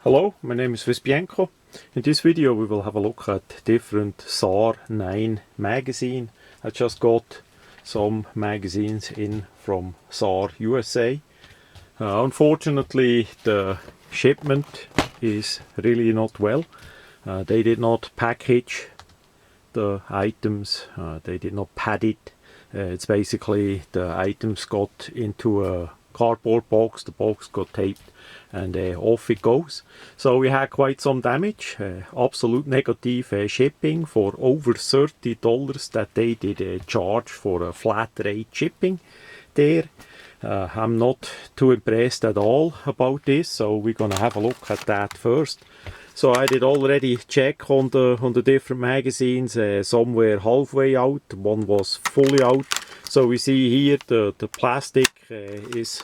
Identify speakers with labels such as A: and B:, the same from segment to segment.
A: Hello, my name is Vispienko. In this video we will have a look at different sar9 magazine. I just got some magazines in from SAR USA. Unfortunately the shipment is really not well. They did not package the items, they did not pad it. It's basically the items got into a cardboard box, the box got taped and off it goes. So we had quite some damage, absolute negative shipping for over $30 that they did charge for a flat rate shipping there. I'm not too impressed at all about this, so we're gonna have a look at that first. So I did already check on the different magazines. Some were halfway out, one was fully out. So we see here the plastic is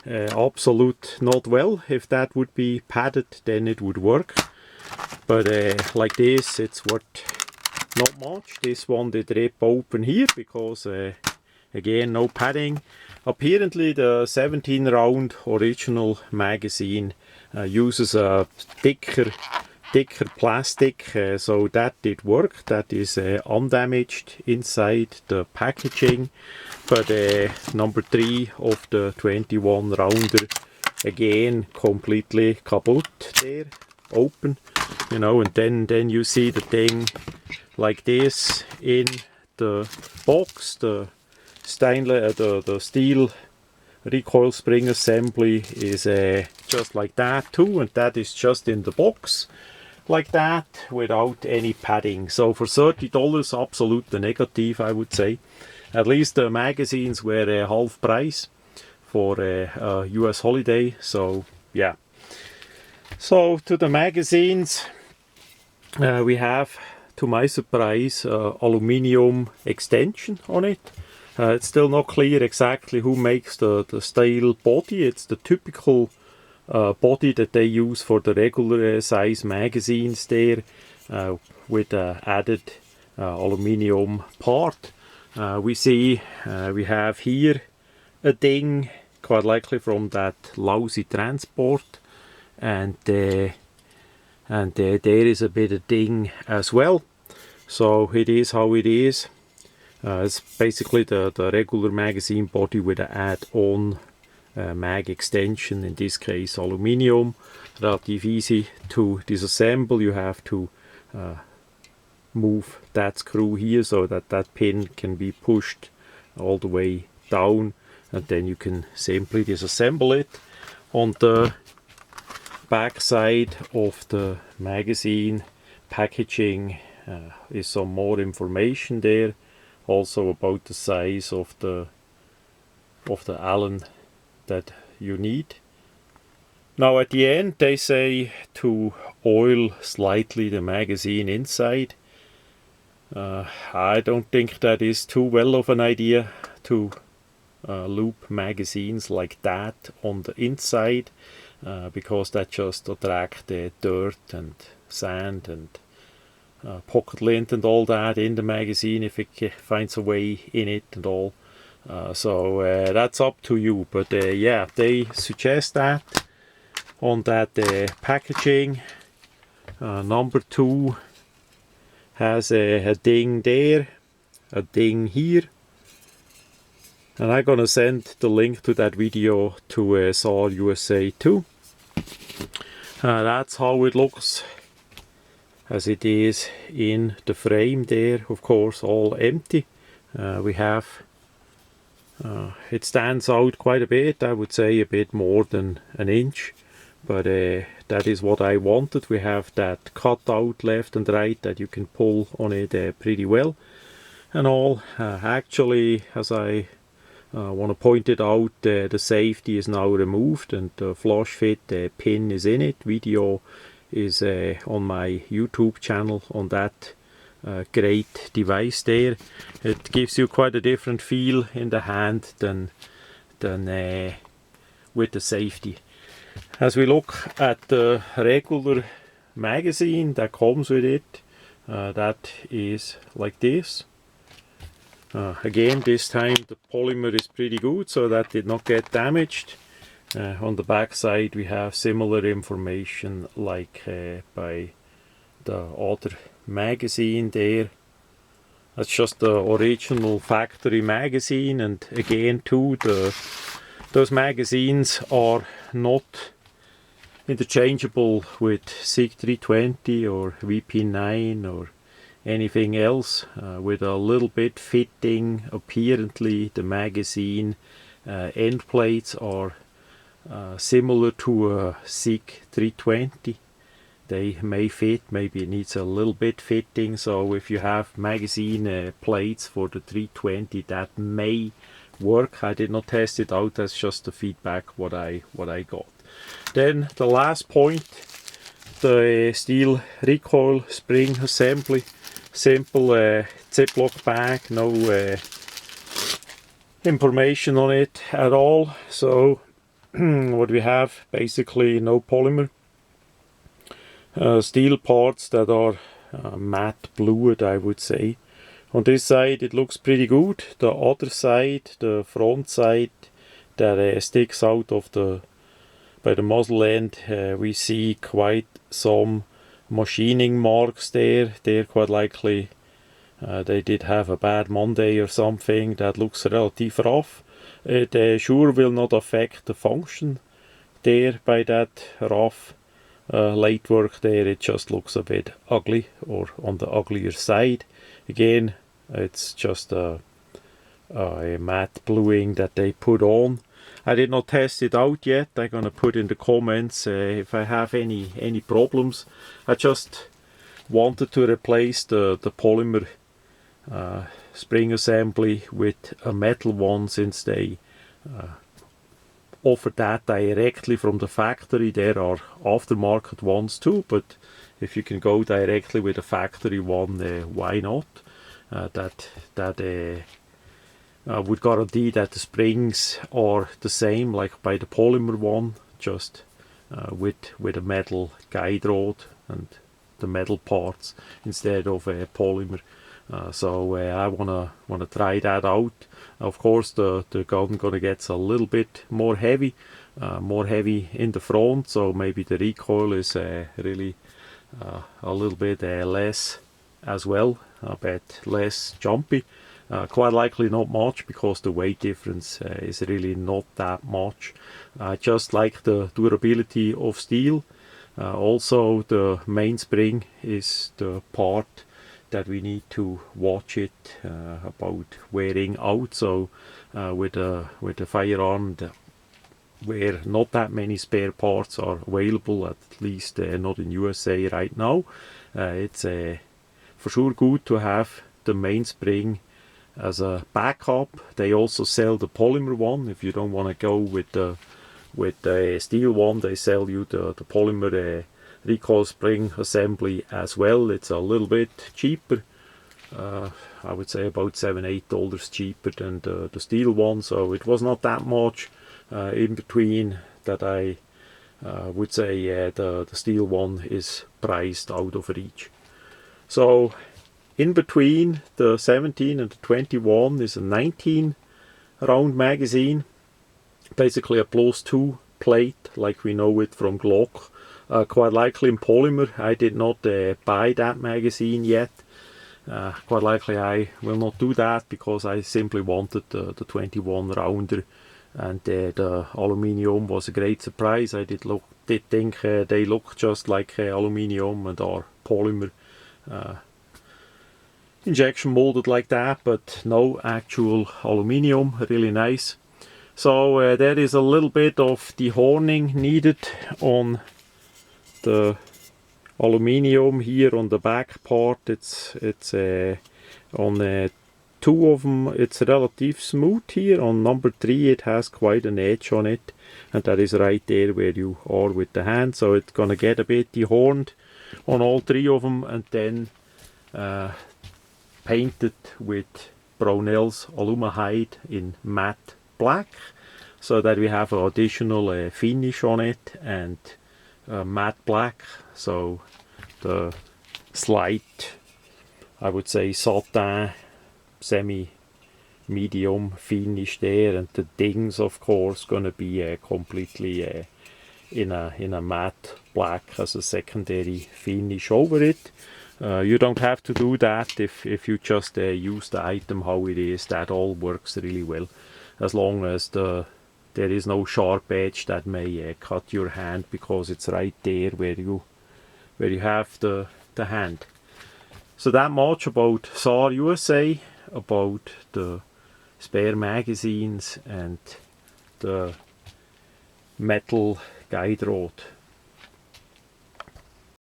A: absolute not well. If that would be padded, then it would work. But like this, it's worth not much. This one did rip open here because again, no padding. Apparently the 17 round original magazine uses a thicker plastic, so that did work. That is undamaged inside the packaging. But number 3 of the 21 rounder, again completely kaput there, open, you know, and then you see the thing like this in the box. The stainless, the steel recoil spring assembly is just like that too, and that is just in the box like that without any padding. So for $30, absolute negative, I would say. At least the magazines were half price for a US holiday. So yeah. So to the magazines, we have, to my surprise, aluminium extension on it. It's still not clear exactly who makes the steel body. It's the typical body that they use for the regular size magazines there, with added aluminium part. We see we have here a ding, quite likely from that lousy transport, and there is a bit of ding as well. So it is how it is. It's basically the regular magazine body with an add-on mag extension, in this case aluminium. Relative easy to disassemble. You have to move that screw here so that that pin can be pushed all the way down, and then you can simply disassemble it. On the back side of the magazine packaging is some more information there, also about the size of the Allen that you need. Now at the end they say to oil slightly the magazine inside. I don't think that is too well of an idea to loop magazines like that on the inside, because that just attract the dirt and sand and pocket lint and all that in the magazine if it finds a way in it and all. So that's up to you, but yeah, they suggest that on that packaging. Number 2 has a ding there, a ding here, and I'm gonna send the link to that video to SAR USA too. That's how it looks as it is in the frame there, of course all empty. We have it stands out quite a bit, I would say a bit more than an inch, but that is what I wanted. We have that cutout left and right that you can pull on it pretty well and all. Actually, as I want to point it out, the safety is now removed and the flush fit pin is in it. Video is on my YouTube channel on that great device there. It gives you quite a different feel in the hand than with the safety. As we look at the regular magazine that comes with it, that is like this. Again, this time the polymer is pretty good, so that did not get damaged. On the back side we have similar information like by the other magazine there. That's just the original factory magazine, and again too, those magazines are not interchangeable with SIG 320 or VP9 or anything else. With a little bit fitting, apparently the magazine end plates are similar to a SIG 320. They may fit, maybe it needs a little bit fitting, so if you have magazine plates for the 320, that may work. I did not test it out, that's just the feedback what I got. Then the last point, the steel recoil spring assembly. Simple Ziploc bag, no information on it at all. So what we have, basically no polymer. Steel parts that are matte blued, I would say. On this side it looks pretty good. The other side, the front side that sticks out of by the muzzle end, we see quite some machining marks there. They're quite likely they did have a bad Monday or something. That looks relatively rough. It sure will not affect the function there by that rough late work there. It just looks a bit ugly, or on the uglier side. Again, it's just a matte bluing that they put on. I did not test it out yet. I'm gonna put in the comments if I have any problems. I just wanted to replace the polymer spring assembly with a metal one, since they offer that directly from the factory. There are aftermarket ones too, but if you can go directly with a factory one, why not? That would guarantee that the springs are the same like by the polymer one, just with a metal guide rod and the metal parts instead of a polymer. So I wanna try that out. Of course, the gun gonna get a little bit more heavy in the front, so maybe the recoil is really a little bit less as well, a bit less jumpy. Quite likely not much, because the weight difference is really not that much. Just like the durability of steel. Also, the mainspring is the part that we need to watch it about wearing out. So with a firearm where not that many spare parts are available, at least not in USA right now, it's for sure good to have the mainspring as a backup. They also sell the polymer one. If you don't want to go with the steel one, they sell you the polymer recoil spring assembly as well. It's a little bit cheaper. I would say about $7-8 cheaper than the steel one. So it was not that much in between that I would say the steel one is priced out of reach. So in between the 17 and the 21 is a 19 round magazine, basically a +2 plate like we know it from Glock, quite likely in polymer. I did not buy that magazine yet. Quite likely I will not do that, because I simply wanted the 21 rounder, and the aluminium was a great surprise. I did think they look just like aluminium and are polymer injection molded like that, but no, actual aluminium. Really nice. So there is a little bit of dehorning needed on the aluminium here on the back part. It's on two of them it's relatively smooth. Here on number 3 it has quite an edge on it, and that is right there where you are with the hand. So it's gonna get a bit dehorned on all 3 of them, and then painted with Brownell's Alumahide in matte black, so that we have an additional finish on it, and matte black. So the slight, I would say, satin, semi medium finish there, and the dings of course gonna be completely in a matte black as a secondary finish over it. You don't have to do that if you just use the item how it is. That all works really well, as long as there is no sharp edge that may cut your hand, because it's right there where you have the hand. So that much about SAR USA, about the spare magazines and the metal guide rod.